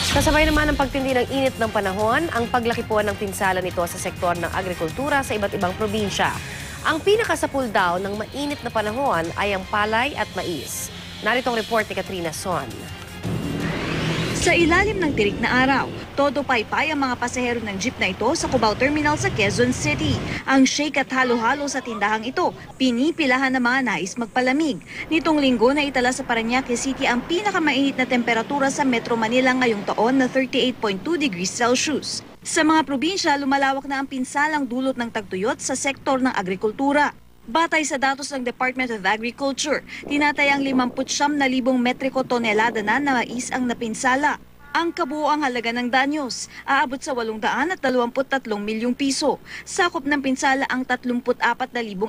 Kasabay naman ng pagtindi ng init ng panahon, ang paglaki po ng pinsala nito sa sektor ng agrikultura sa iba't ibang probinsya. Ang pinakasapul daw ng mainit na panahon ay ang palay at mais. Narito ang report ni Katrina Son. Sa ilalim ng tirik na araw, todo paypay ang mga pasahero ng jeep na ito sa Cubao Terminal sa Quezon City. Ang shake at halo-halo sa tindahang ito, pinipilahan ng mga nais magpalamig. Nitong linggo na itala sa Parañaque City ang pinakamainit na temperatura sa Metro Manila ngayong taon na 38.2 degrees Celsius. Sa mga probinsya, lumalawak na ang pinsalang dulot ng tagtuyot sa sektor ng agrikultura. Batay sa datos ng Department of Agriculture, tinatayang 59,000 metriko tonelada na mais ang napinsala. Ang kabuoang halaga ng danyos, aabot sa 823 milyong piso. Sakop ng pinsala ang 34,000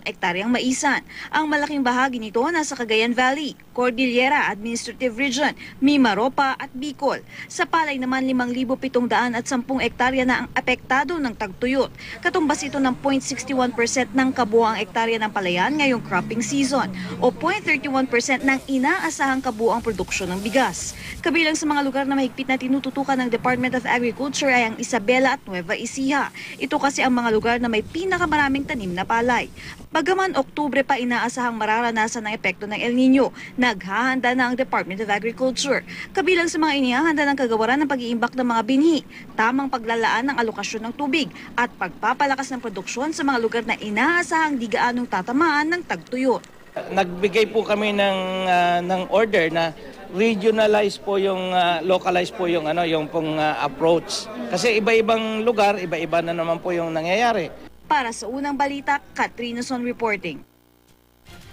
ektaryang maisan. Ang malaking bahagi nito nasa Cagayan Valley, Cordillera Administrative Region, Mimaropa at Bicol. Sa palay naman 5,710 ektarya na ang apektado ng tagtuyot. Katumbas ito ng 0.61% ng kabuoang ektarya ng palayan ngayong cropping season o 0.31% ng inaasahang kabuoang produksyon ng bigas. Kabilang sa mga lugar na mahigpit na tinututukan ng Department of Agriculture ay ang Isabela at Nueva Ecija. Ito kasi ang mga lugar na may pinakamaraming tanim na palay. Bagaman Oktubre pa inaasahang mararanasan ng epekto ng El Nino, naghahanda na ang Department of Agriculture. Kabilang sa mga inihahanda ng kagawaran ng pag-iimbak ng mga binhi, tamang paglalaan ng alokasyon ng tubig at pagpapalakas ng produksyon sa mga lugar na inaasahang di gaanong tatamaan ng tagtuyot. Nagbigay po kami ng order na regionalize po yung localize po yung pong approach. Kasi iba-ibang lugar, iba-iba na naman po yung nangyayari. Para sa unang balita, Katrina Son reporting.